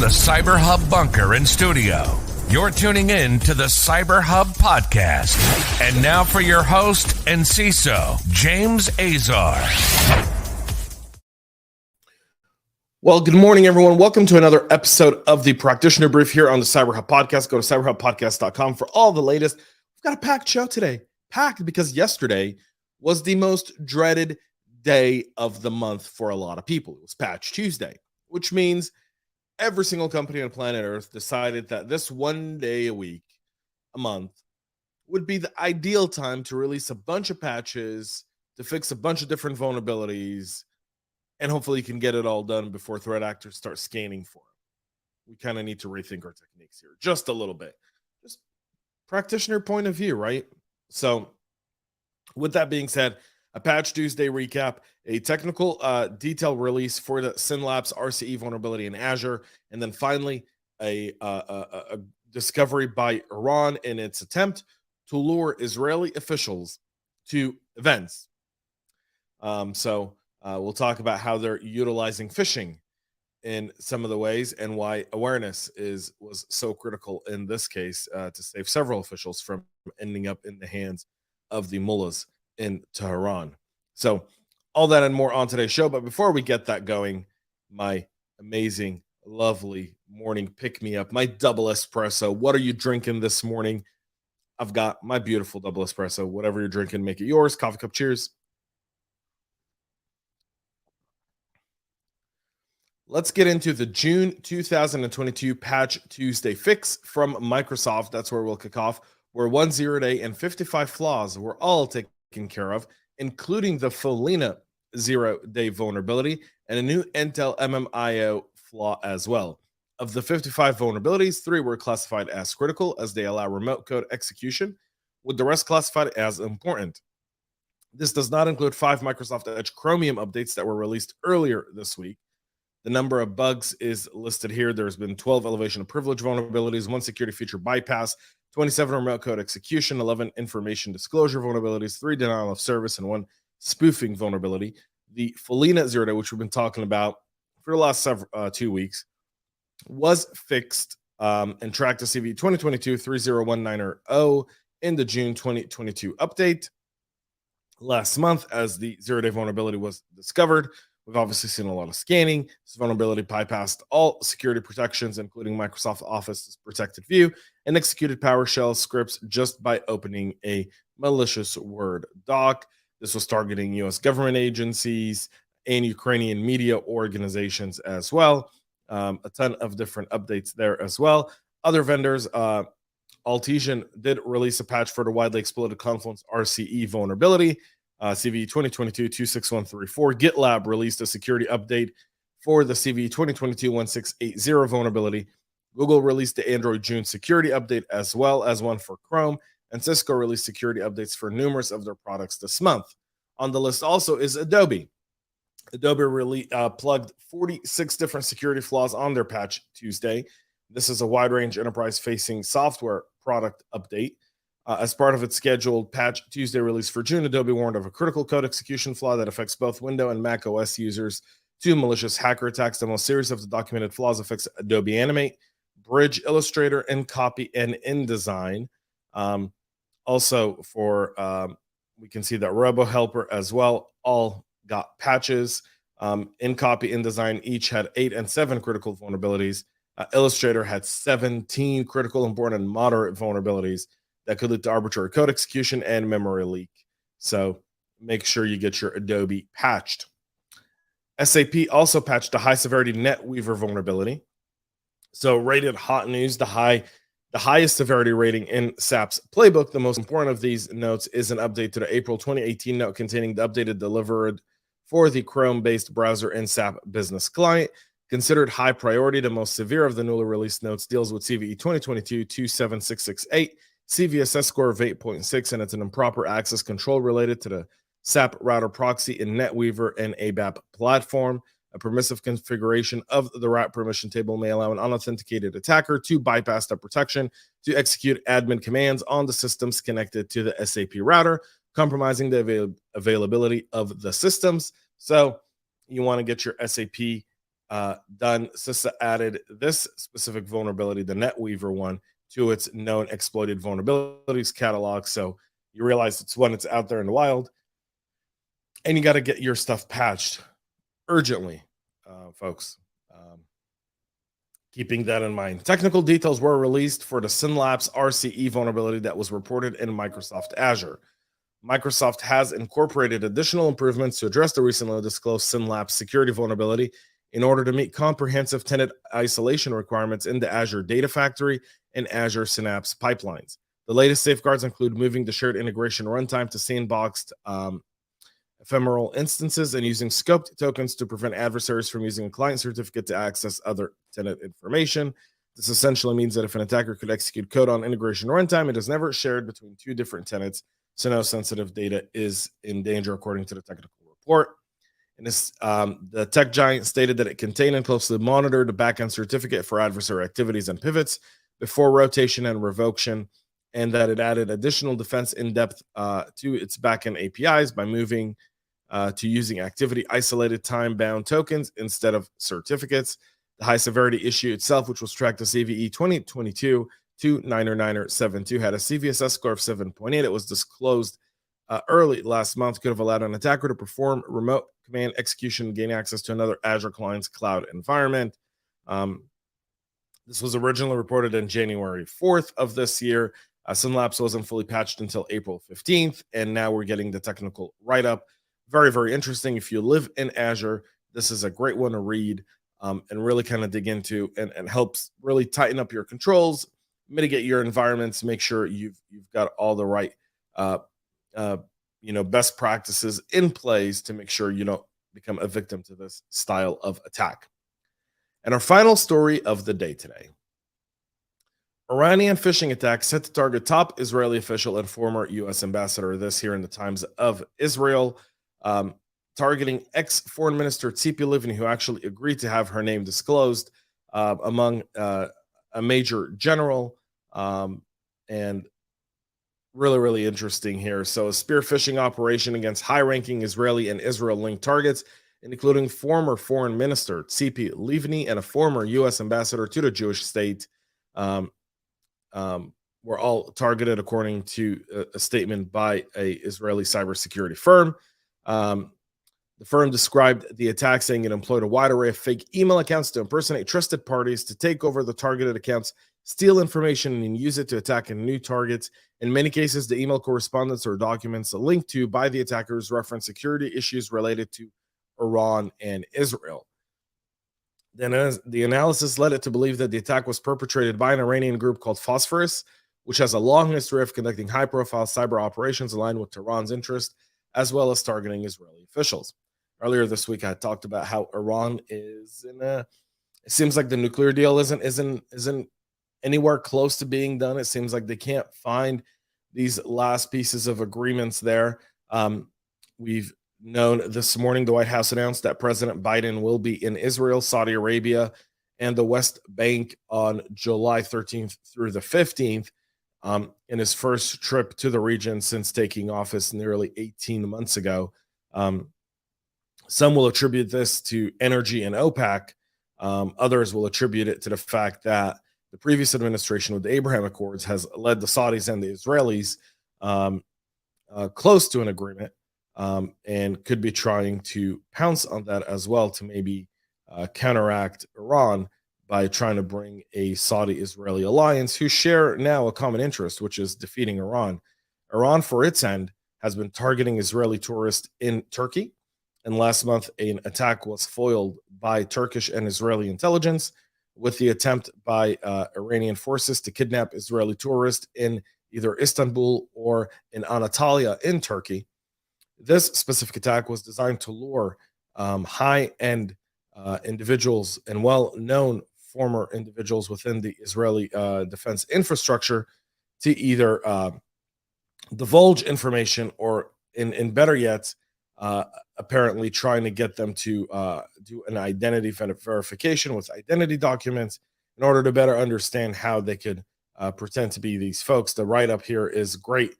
the CyberHub bunker and studio, you're tuning in to the CyberHub Podcast. And now for your host and CISO, James Azar. Well, good morning, everyone. Welcome to another episode of the Practitioner Brief here on the CyberHub Podcast. Go to cyberhubpodcast.com for all the latest. We've got a packed show today. Packed because yesterday was the most dreaded day of the month for a lot of people. It was Patch Tuesday, which means every single company on planet Earth decided that this one day a week, a month, would be the ideal time to release a bunch of patches, to fix a bunch of different vulnerabilities, and hopefully you can get it all done before threat actors start scanning for them. We kind of need to rethink our techniques here just a little bit. Just practitioner point of view, right? So with that being said, a Patch Tuesday recap, a technical detail release for the SynLapse RCE vulnerability in Azure, and then finally a discovery by Iran in its attempt to lure Israeli officials to events. So we'll talk about how they're utilizing phishing in some of the ways and why awareness was so critical in this case to save several officials from ending up in the hands of the mullahs in Tehran. So all that and more on today's show. But before we get that going, my amazing, lovely morning pick-me-up, my double espresso. What are you drinking this morning? I've got my beautiful double espresso. Whatever you're drinking, make it yours. Coffee cup, cheers. Let's get into the June 2022 Patch Tuesday fix from Microsoft. That's where we'll kick off, where 1 0-day and 55 flaws were all taken care of, including the Folina 0-day vulnerability and a new Intel MMIO flaw as well. Of the 55 vulnerabilities, 3 were classified as critical as they allow remote code execution, with the rest classified as important. This does not include 5 Microsoft Edge Chromium updates that were released earlier this week. The number of bugs is listed here. There's been 12 elevation of privilege vulnerabilities, 1 security feature bypass, 27 remote code execution, 11 information disclosure vulnerabilities, 3 denial of service, and 1 spoofing vulnerability. The Folina 0-day, which we've been talking about for the last 2 weeks, was fixed and tracked to CV 2022-30190 in the June 2022 update. Last month, as the 0-day vulnerability was discovered, we've obviously seen a lot of scanning. This vulnerability bypassed all security protections, including Microsoft Office's protected view, and executed PowerShell scripts just by opening a malicious Word doc. This was targeting U.S. government agencies and Ukrainian media organizations as well. A ton of different updates there as well. Other vendors, Altigen did release a patch for the widely exploited Confluence RCE vulnerability. CV 2022-26134. GitLab released a security update for the CV 2022-1680 vulnerability. Google released the Android June security update as well as one for Chrome, and Cisco released security updates for numerous of their products this month. On the list also is Adobe. Adobe really plugged 46 different security flaws on their Patch Tuesday. This is a wide-range enterprise-facing software product update. As part of its scheduled Patch Tuesday release for June, Adobe warned of a critical code execution flaw that affects both Windows and Mac OS users. 2 malicious hacker attacks. The most serious of the documented flaws affects Adobe Animate, Bridge, Illustrator, and Copy and InDesign. Also, we can see that RoboHelper as well all got patches. In Copy, InDesign each had 8 and 7 critical vulnerabilities. Illustrator had 17 critical, important, and moderate vulnerabilities that could lead to arbitrary code execution and memory leak. So make sure you get your Adobe patched. SAP also patched the high-severity NetWeaver vulnerability. So rated hot news, the highest severity rating in SAP's playbook. The most important of these notes is an update to the April 2018 note containing the updated delivered for the Chrome-based browser in SAP Business Client. Considered high priority, the most severe of the newly released notes deals with CVE 2022-27668, CVSS score of 8.6, and it's an improper access control related to the SAP router proxy in NetWeaver and ABAP platform. A permissive configuration of the route permission table may allow an unauthenticated attacker to bypass the protection to execute admin commands on the systems connected to the SAP router, compromising the availability of the systems. So you want to get your SAP done, CISA added this specific vulnerability, the NetWeaver one, to its known exploited vulnerabilities catalog. So you realize it's one that's out there in the wild, and you got to get your stuff patched urgently, folks. Keeping that in mind, technical details were released for the SynLapse RCE vulnerability that was reported in Microsoft Azure. Microsoft has incorporated additional improvements to address the recently disclosed SynLapse security vulnerability in order to meet comprehensive tenant isolation requirements in the Azure Data Factory and Azure Synapse pipelines. The latest safeguards include moving the shared integration runtime to sandboxed ephemeral instances and using scoped tokens to prevent adversaries from using a client certificate to access other tenant information. This essentially means that if an attacker could execute code on integration runtime, it is never shared between two different tenants, so no sensitive data is in danger, according to the technical report. And this, the tech giant stated that it contained and closely monitored the backend certificate for adversary activities and pivots before rotation and revocation, and that it added additional defense in depth to its backend APIs by moving to using activity isolated time-bound tokens instead of certificates. The high-severity issue itself, which was tracked as CVE 2022-29972, had a CVSS score of 7.8. It was disclosed early last month, could have allowed an attacker to perform remote command execution and gain access to another Azure client's cloud environment. This was originally reported on January 4th of this year. SynLapse wasn't fully patched until April 15th, and now we're getting the technical write-up. Very, very interesting. If you live in Azure, this is a great one to read and really kind of dig into, and helps really tighten up your controls, mitigate your environments, make sure you've got all the right best practices in place to make sure you don't become a victim to this style of attack. And our final story of the day today. Iranian phishing attack set to target top Israeli official and former U.S. ambassador. This here in the Times of Israel. Targeting ex-foreign minister Tzipi Livni, who actually agreed to have her name disclosed among a major general, and really, really interesting here. So a spear phishing operation against high-ranking Israeli and Israel-linked targets, including former foreign minister Tzipi Livni and a former U.S. ambassador to the Jewish state, were all targeted, according to a statement by a Israeli cybersecurity firm. The firm described the attack saying it employed a wide array of fake email accounts to impersonate trusted parties, to take over the targeted accounts, steal information, and use it to attack new targets. In many cases, the email correspondence or documents linked to by the attackers reference security issues related to Iran and Israel. Then the analysis led it to believe that the attack was perpetrated by an Iranian group called Phosphorus, which has a long history of conducting high-profile cyber operations aligned with Tehran's interest, as well as targeting Israeli officials. Earlier this week, I talked about how Iran is it seems like the nuclear deal isn't anywhere close to being done. It seems like they can't find these last pieces of agreements there. We've known this morning the White House announced that President Biden will be in Israel, Saudi Arabia, and the West Bank on July 13th through the 15th, in his first trip to the region since taking office nearly 18 months ago. Some will attribute this to energy and OPEC. Others will attribute it to the fact that the previous administration with the Abraham Accords has led the Saudis and the Israelis close to an agreement, and could be trying to pounce on that as well to maybe counteract Iran by trying to bring a Saudi-Israeli alliance who share now a common interest, which is defeating Iran. Iran, for its end, has been targeting Israeli tourists in Turkey. And last month, an attack was foiled by Turkish and Israeli intelligence with the attempt by Iranian forces to kidnap Israeli tourists in either Istanbul or in Anatolia in Turkey. This specific attack was designed to lure high-end individuals and well-known former individuals within the Israeli defense infrastructure to either divulge information or, in better yet, apparently trying to get them to do an identity verification with identity documents in order to better understand how they could pretend to be these folks. The write-up here is great.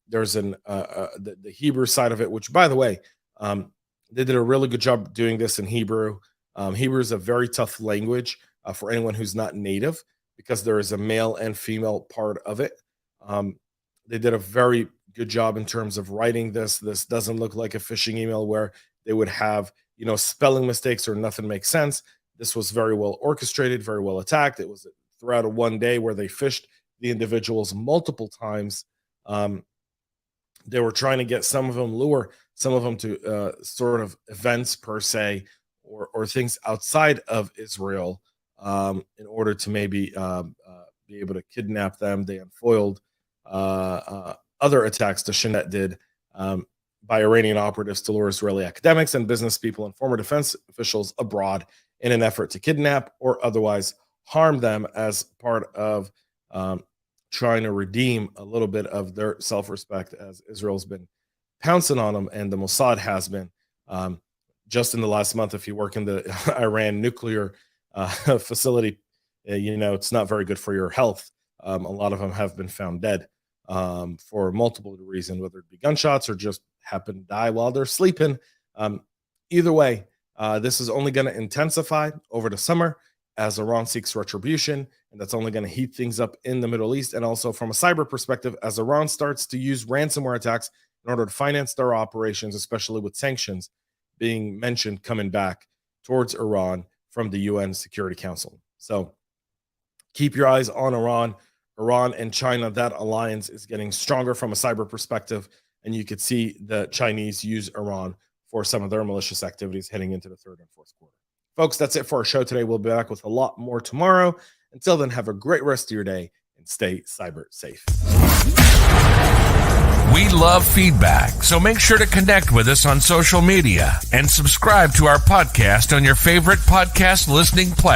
There's the Hebrew side of it, which, by the way, they did a really good job doing this in Hebrew. Hebrew is a very tough language for anyone who's not native because there is a male and female part of it. They did a very good job in terms of writing this. This doesn't look like a phishing email where they would have, spelling mistakes or nothing makes sense. This was very well orchestrated, very well attacked. It was throughout a one day where they phished the individuals multiple times. They were trying to get some of them, lure some of them to sort of events per se, or things outside of Israel in order to maybe be able to kidnap them. They unfoiled other attacks the Shinet did by Iranian operatives to lure Israeli academics and business people and former defense officials abroad in an effort to kidnap or otherwise harm them as part of trying to redeem a little bit of their self-respect, as Israel's been pouncing on them and the Mossad has been. Just in the last month, if you work in the Iran nuclear facility, it's not very good for your health. A lot of them have been found dead for multiple reasons, whether it be gunshots or just happen to die while they're sleeping. Either way, this is only going to intensify over the summer as Iran seeks retribution, and that's only going to heat things up in the Middle East. And also from a cyber perspective, as Iran starts to use ransomware attacks in order to finance their operations, especially with sanctions being mentioned coming back towards Iran from the UN Security Council. So keep your eyes on Iran and China. That alliance is getting stronger from a cyber perspective, and you could see the Chinese use Iran for some of their malicious activities heading into the third and fourth quarter. Folks, that's it for our show today. We'll be back with a lot more tomorrow. Until then, have a great rest of your day and stay cyber safe. We love feedback, so make sure to connect with us on social media and subscribe to our podcast on your favorite podcast listening platform.